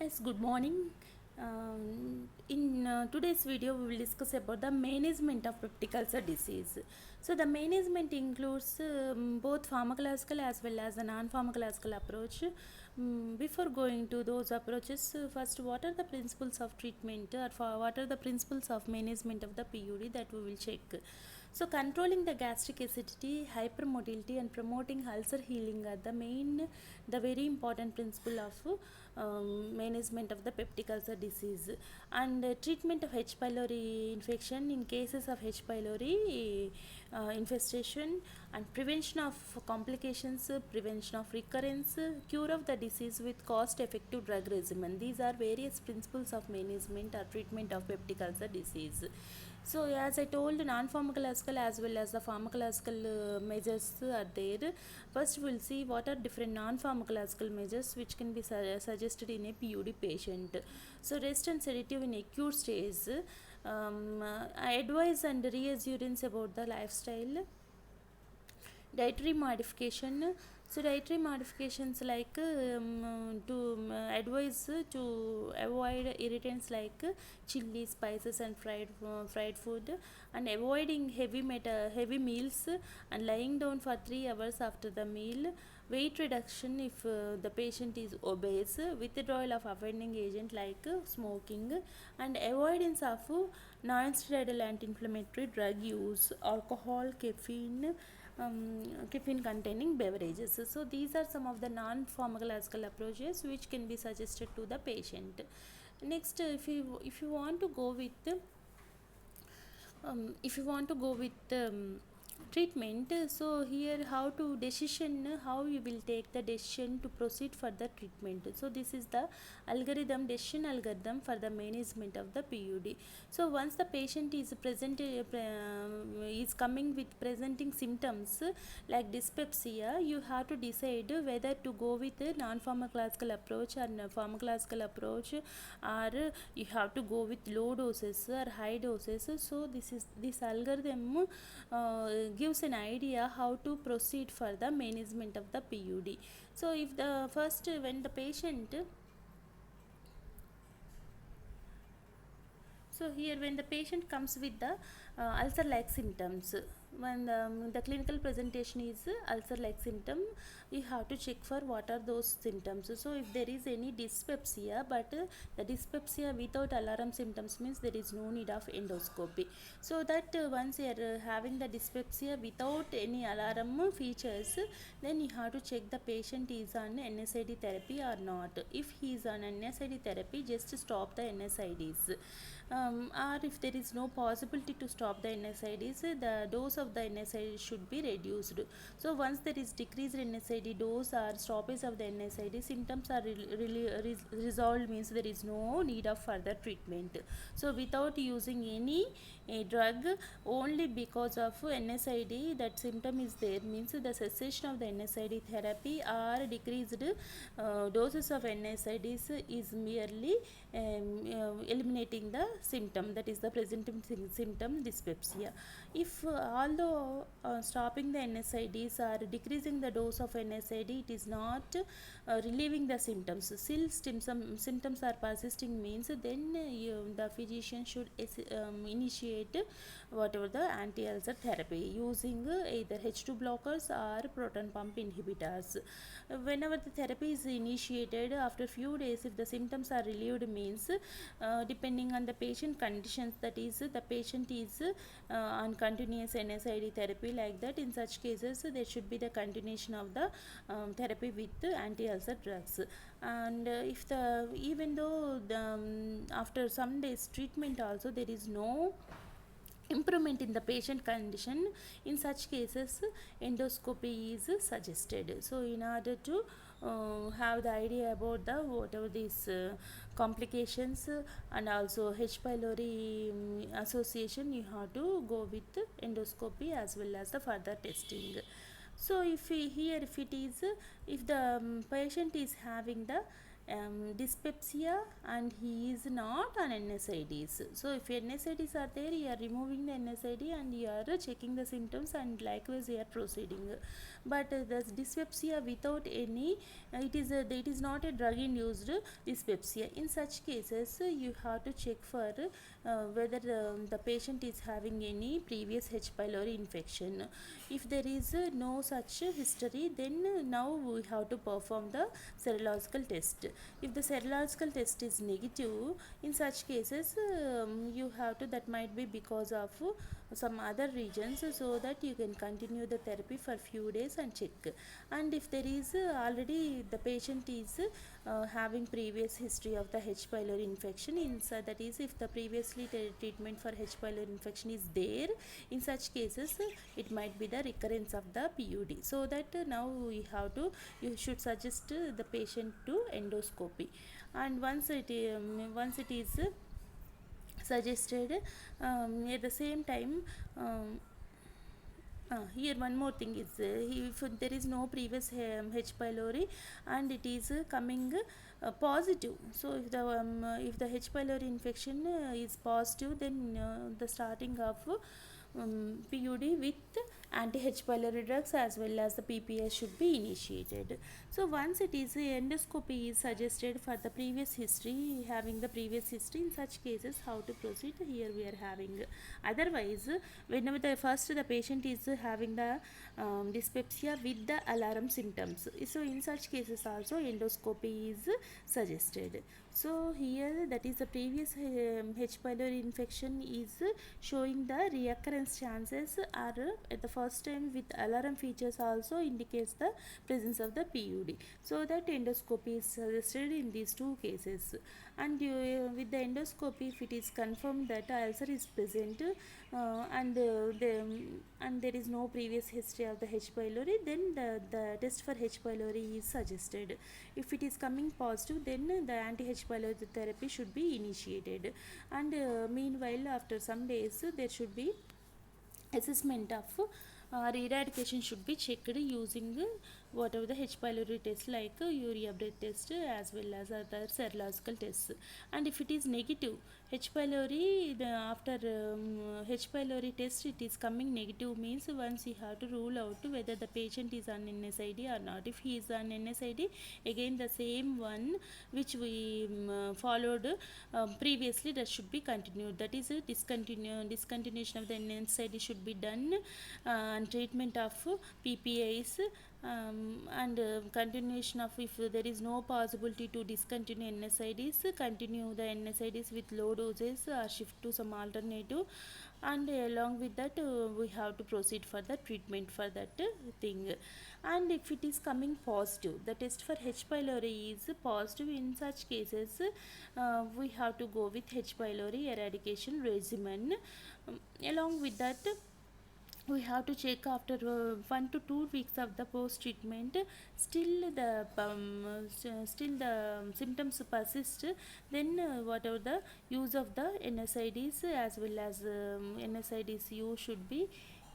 Yes, good morning. In today's video, we will discuss about the management of peptic ulcer disease. So, the management includes both pharmacological as well as the non-pharmacological approach. Before going to those approaches, first, what are the principles of treatment or what are the principles of management of the PUD that we will check. So, controlling the gastric acidity, hypermotility, and promoting ulcer healing are the very important principle of management of the peptic ulcer disease. And treatment of H. pylori infection in cases of H. pylori infestation, and prevention of complications, prevention of recurrence, cure of the disease with cost effective drug regimen. These are various principles of management or treatment of peptic ulcer disease. So, as I told, non-pharmacological as well as the pharmacological measures are there. First, we'll see what are different non-pharmacological measures which can be suggested in a PUD patient. So, rest and sedative in acute stage. Advice and reassurance about the lifestyle. Dietary modification. So dietary modifications like to advise to avoid irritants like chili, spices, and fried food, and avoiding heavy meals, and lying down for 3 hours after the meal. Weight reduction if the patient is obese. Withdrawal of offending agent like smoking, and avoidance of non-steroidal anti-inflammatory drug use, alcohol, caffeine containing beverages. So these are some of the non-pharmacological approaches which can be suggested to the patient. Next, if you want to go with treatment, so here how to decision, how you will take the decision to proceed for the treatment. So this is the decision algorithm for the management of the PUD. So once the patient is coming with presenting symptoms like dyspepsia, you have to decide whether to go with a non-pharmacological approach or pharmacological approach, or you have to go with low doses or high doses. So this algorithm gives an idea how to proceed for the management of the PUD. So if the first when the patient So here when the patient comes with the ulcer-like symptoms, when the clinical presentation is ulcer-like symptom, you have to check for what are those symptoms. So if there is any dyspepsia, but the dyspepsia without alarm symptoms means there is no need of endoscopy. So that once you are having the dyspepsia without any alarm features, then you have to check the patient is on NSAID therapy or not. If he is on NSAID therapy, just stop the NSAIDs. Or if there is no possibility to stop the NSAIDs, the dose of the NSAID should be reduced. So once there is decreased NSAID dose or stoppage of the NSAID, symptoms are resolved, means there is no need of further treatment. So without using any drug, only because of NSAID that symptom is there, means the cessation of the NSAID therapy or decreased doses of NSAIDs is merely eliminating the symptom, that is the presenting symptom dyspepsia. If although stopping the NSAIDs or decreasing the dose of NSAID, it is not relieving the symptoms, still symptoms are persisting, means then the physician should initiate whatever the anti-ulcer therapy using either H2 blockers or proton pump inhibitors. Whenever the therapy is initiated, after few days, if the symptoms are relieved, means depending on the patient conditions, that is the patient is on continuous NSAID therapy, like that, in such cases there should be the continuation of the therapy with anti-ulcer drugs. And if the even though after some days treatment also there is no improvement in the patient condition, in such cases endoscopy is suggested. So in order to have the idea about the whatever these complications and also H. pylori association, you have to go with endoscopy as well as the further testing. So if it is if the patient is having the dyspepsia and he is not on NSAIDs. So if NSAIDs are there, you are removing the NSAID and you are checking the symptoms and likewise you are proceeding. But the dyspepsia without any, it is not a drug induced dyspepsia. In such cases, you have to check for whether the patient is having any previous H. pylori infection. If there is no such history, then now we have to perform the serological test. If the serological test is negative, in such cases you have to, that might be because of some other regions, so that you can continue the therapy for few days and check. And if there is already the patient is having previous history of the H. pylori infection, that is if the previously treatment for H. pylori infection is there, in such cases it might be the recurrence of the PUD. So that now we have to, you should suggest the patient to endoscopy. And once it is suggested, at the same time, here one more thing is, if there is no previous H. pylori and it is coming positive, so if the H. pylori infection is positive, then the starting of PUD with anti-H. pylori drugs as well as the PPI should be initiated. So once it is, endoscopy is suggested for the previous history, having the previous history. In such cases, how to proceed, here we are having. Otherwise, whenever the patient is having the dyspepsia with the alarm symptoms, so in such cases also endoscopy is suggested. So here, that is the previous H. pylori infection is showing the recurrence chances are at the first time with alarm features also indicates the presence of the PUD. So that endoscopy is suggested in these two cases. And with the endoscopy, if it is confirmed that ulcer is present and there is no previous history of the H. pylori, then the test for H. pylori is suggested. If it is coming positive, then the anti-H. pylori therapy should be initiated. And meanwhile, after some days, there should be assessment of eradication should be checked using whatever the H. pylori test, like urea breath test as well as other serological tests. And if it is negative H. pylori, after H. pylori test it is coming negative, means once you have to rule out whether the patient is on NSAID or not. If he is on NSAID, again the same one which we followed previously, that should be continued. That is a discontinuation of the NSAID should be done, and treatment of PPIs, and continuation of, if there is no possibility to discontinue NSAIDs, continue the NSAIDs with low doses or shift to some alternative. And along with that, we have to proceed for the treatment for that thing. And if it is coming positive, the test for H. pylori is positive, in such cases we have to go with H. pylori eradication regimen. Along with that, we have to check after 1 to 2 weeks of the post treatment, still the symptoms persist, then whatever the use of the NSAIDs as well as NSAIDs use should be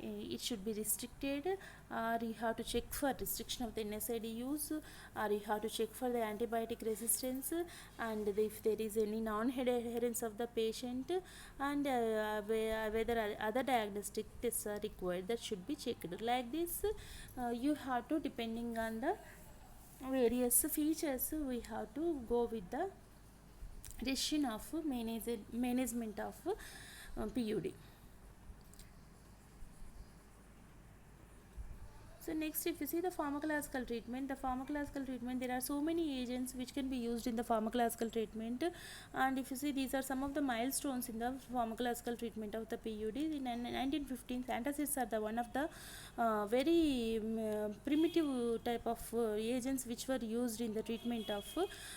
it should be restricted, or you have to check for restriction of the NSAID use, or you have to check for the antibiotic resistance, and if there is any non-adherence of the patient, and whether other diagnostic tests are required, that should be checked. Like this, you have to, depending on the various features, we have to go with the decision of management of PUD. So next, if you see the pharmacological treatment, there are so many agents which can be used in the pharmacological treatment. And if you see, these are some of the milestones in the pharmacological treatment of the PUD. In 1915, antacids are the one of the very primitive type of agents which were used in the treatment of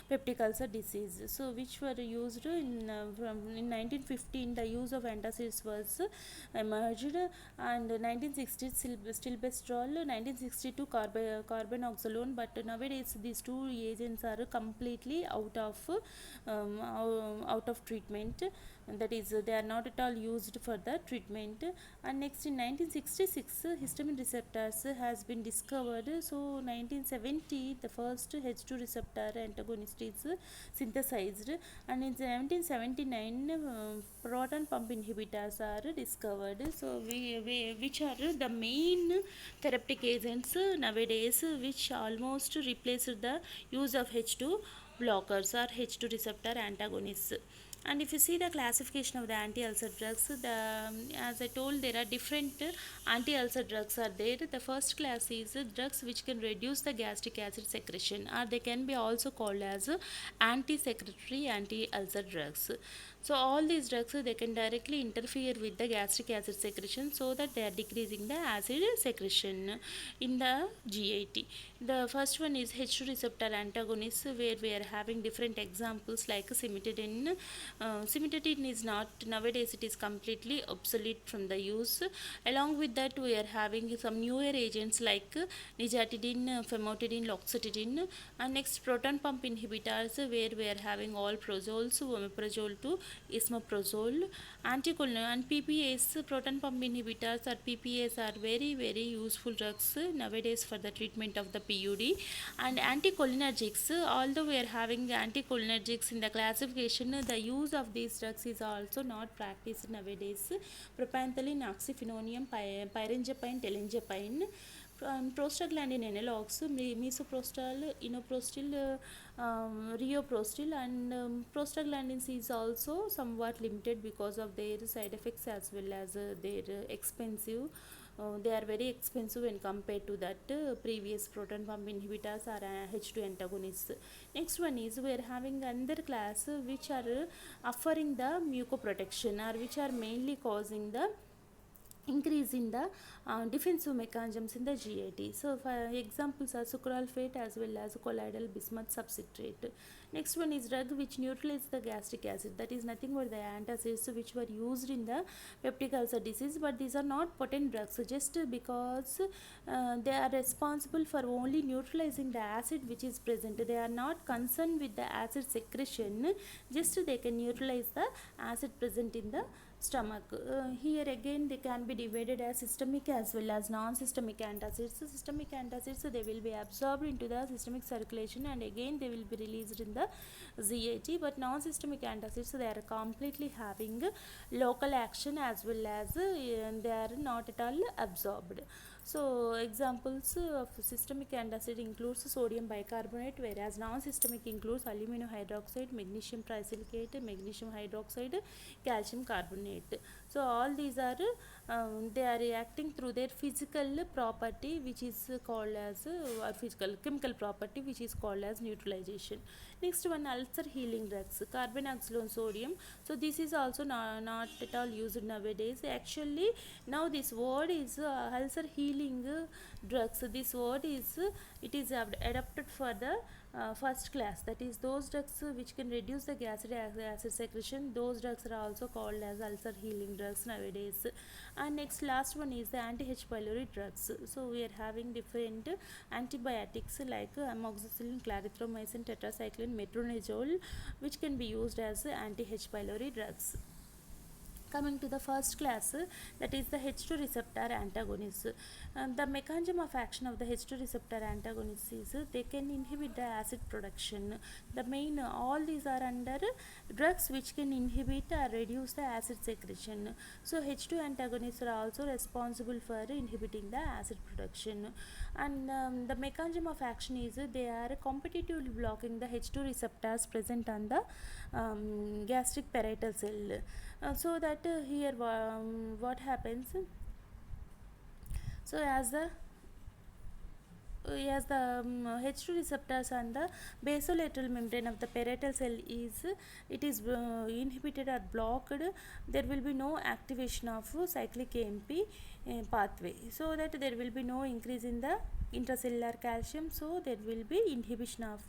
peptic ulcer disease. So which were used in 1915, the use of antacids was emerged, and 1960 stilbestrol, 1962 carbenoxolone. But nowadays these two agents are completely out of treatment. that is they are not at all used for the treatment. And next in 1966 histamine receptors has been discovered. So 1970 the first H2 receptor antagonist is synthesized, and in 1779 proton pump inhibitors are discovered. So which are the main therapeutic agents nowadays which almost replaced the use of H2 blockers or H2 receptor antagonists. And if you see the classification of the anti-ulcer drugs, as I told, there are different anti-ulcer drugs are there. The first class is drugs which can reduce the gastric acid secretion, or they can be also called as anti-secretory anti-ulcer drugs. So all these drugs they can directly interfere with the gastric acid secretion, so that they are decreasing the acid secretion in the GIT. The first one is H2 receptor antagonists, where we are having different examples like cimetidine. Cimetidine is not nowadays, it is completely obsolete from the use. Along with that, we are having some newer agents like nijatidine, famotidine, loxetidine, and next proton pump inhibitors, where we are having all prozoles, omeprazole to esomeprazole, anticholinergic, and PPAs, proton pump inhibitors or PPAs are very useful drugs nowadays for the treatment of the PUD. And anticholinergics, although we are having anticholinergics in the classification, the use of these drugs is also not practiced nowadays. Propantheline, oxyphenonium, pyrangiapine, telenzapine, prostaglandin analogs, misoprostol, inoprostil, rioprostil, and prostaglandins is also somewhat limited because of their side effects as well as their expensive. They are very expensive when compared to that previous proton pump inhibitors or H2 antagonists. Next one is we are having another class which are offering the mucoprotection, or which are mainly causing the increase in the defensive mechanisms in the GIT. So for examples are sucralfate as well as colloidal bismuth substrate. Next one is drug which neutralizes the gastric acid, that is nothing but the antacids which were used in the peptic ulcer disease, but these are not potent drugs just because they are responsible for only neutralizing the acid which is present. They are not concerned with the acid secretion, just they can neutralize the acid present in the stomach. Here again they can be divided as systemic as well as non-systemic antacids. Systemic antacids they will be absorbed into the systemic circulation and again they will be released in the ZAT, but non-systemic antacids they are completely having local action as well as they are not at all absorbed. So examples of systemic antacid includes sodium bicarbonate, whereas non-systemic includes aluminum hydroxide, magnesium trisilicate, magnesium hydroxide, calcium carbonate. So all these are they are reacting through their physical property which is called as or physical chemical property which is called as neutralization. Next one, ulcer healing drugs, carboxylone sodium. So this is also not at all used nowadays. Actually now this word is ulcer healing drugs. This word is it is adapted for the first class, that is those drugs which can reduce the gastric acid secretion. Those drugs are also called as ulcer healing drugs nowadays. And next last one is the anti-H. pylori drugs. So we are having different antibiotics like amoxicillin, clarithromycin, tetracycline, metronidazole, which can be used as anti-H. pylori drugs. Coming to the first class, that is the H2 receptor antagonists. The mechanism of action of the H2 receptor antagonists is they can inhibit the acid production. The main all these are under drugs which can inhibit or reduce the acid secretion. So H2 antagonists are also responsible for inhibiting the acid production. And the mechanism of action is they are competitively blocking the H2 receptors present on the gastric parietal cell. So that here what happens, so as the H2 receptors on the basolateral membrane of the parietal cell is it is inhibited or blocked, there will be no activation of cyclic AMP pathway, so that there will be no increase in the intracellular calcium, so there will be inhibition of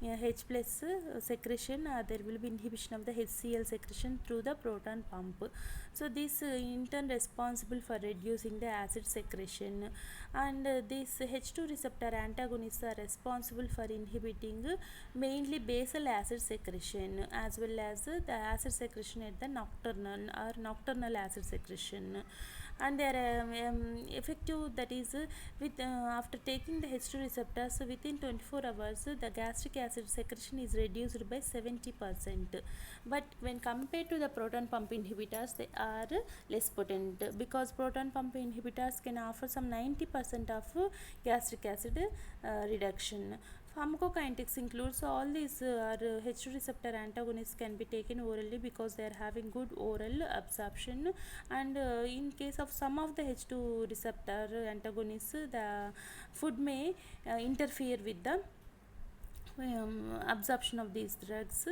H plus secretion, there will be inhibition of the HCl secretion through the proton pump. So this in turn responsible for reducing the acid secretion, and these H2 receptor antagonists are responsible for inhibiting mainly basal acid secretion as well as the acid secretion at the nocturnal acid secretion. And they are effective, that is with after taking the H2 receptors within 24 hours, the gastric acid secretion is reduced by 70%, but when compared to the proton pump inhibitors, they are less potent, because proton pump inhibitors can offer some 90% of gastric acid reduction. Pharmacokinetics includes all these are H2 receptor antagonists can be taken orally because they are having good oral absorption, and in case of some of the H2 receptor antagonists, the food may interfere with the absorption of these drugs,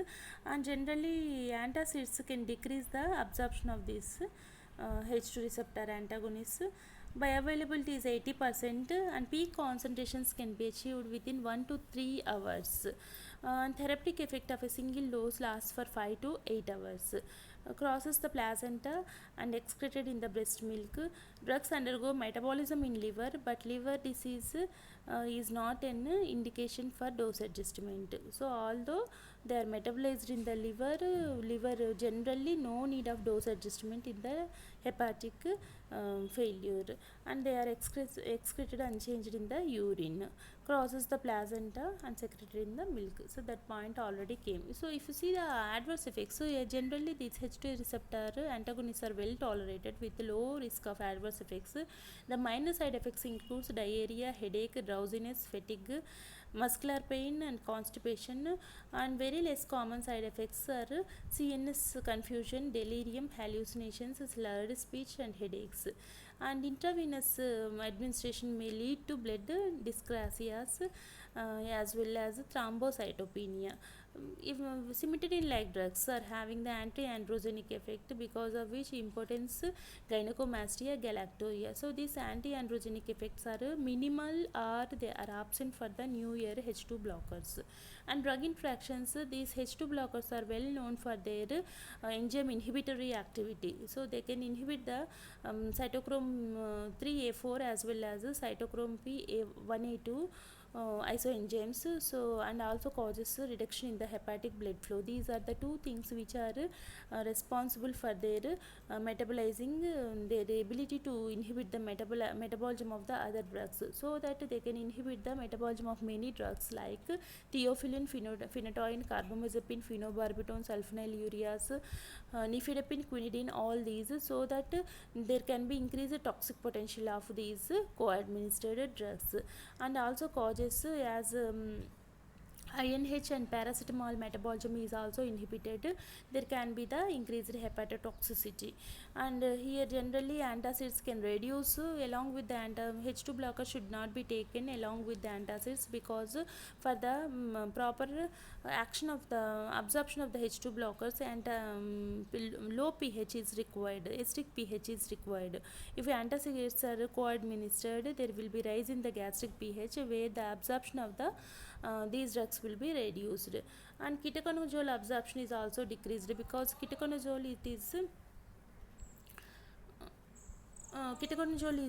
and generally antacids can decrease the absorption of these H2 receptor antagonists. Bioavailability is 80%, and peak concentrations can be achieved within 1 to 3 hours. Therapeutic effect of a single dose lasts for 5 to 8 hours. Crosses the placenta and excreted in the breast milk. Drugs undergo metabolism in liver, but liver disease is not an indication for dose adjustment. So although they are metabolized in the liver generally no need of dose adjustment in the hepatic failure, and they are excreted unchanged in the urine, crosses the placenta and secreted in the milk. So that point already came. So if you see the adverse effects, so generally these H2 receptor antagonists are well tolerated with low risk of adverse effects. The minor side effects includes diarrhea, headache, drowsiness, fatigue, muscular pain and constipation, and very less common side effects are CNS confusion, delirium, hallucinations, slurred speech and headaches. And intravenous administration may lead to blood dyscrasias as well as thrombocytopenia. If cimetidine-like drugs are having the anti-androgenic effect, because of which importance gynecomastia, galactorrhea. So these anti-androgenic effects are minimal or they are absent for the new year H2 blockers. And drug interactions, these H2 blockers are well known for their enzyme inhibitory activity. So they can inhibit the cytochrome 3A4 as well as cytochrome P1A2 isoenzymes, so and also causes reduction in the hepatic blood flow. These are the two things which are responsible for their metabolizing, their ability to inhibit the metabolism of the other drugs, so that they can inhibit the metabolism of many drugs like theophylline, phenytoin, carbamazepine, phenobarbital, sulfonylureas, nifedipine, quinidine, all these, so that there can be increased toxic potential of these co-administered drugs, and also causes as INH and paracetamol metabolism is also inhibited. There can be the increased hepatotoxicity, and here generally antacids can reduce along with the H2 blocker should not be taken along with the antacids, because for the proper action of the absorption of the H2 blockers, and low pH is required, acidic pH is required. If antacids are co-administered, there will be rise in the gastric pH where the absorption of the these drugs will be reduced, and ketoconazole absorption is also decreased, because ketoconazole ketoconazole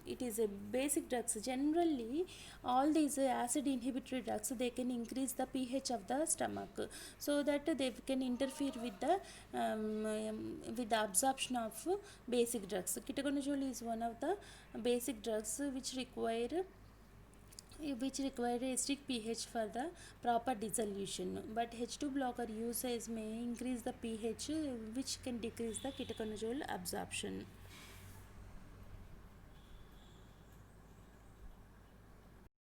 it is a basic drugs. Generally all these acid inhibitory drugs, they can increase the pH of the stomach, so that they can interfere with the absorption of basic drugs. Ketoconazole is one of the basic drugs which require acidic pH for the proper dissolution, but H2 blocker usage may increase the pH, which can decrease the ketoconazole absorption.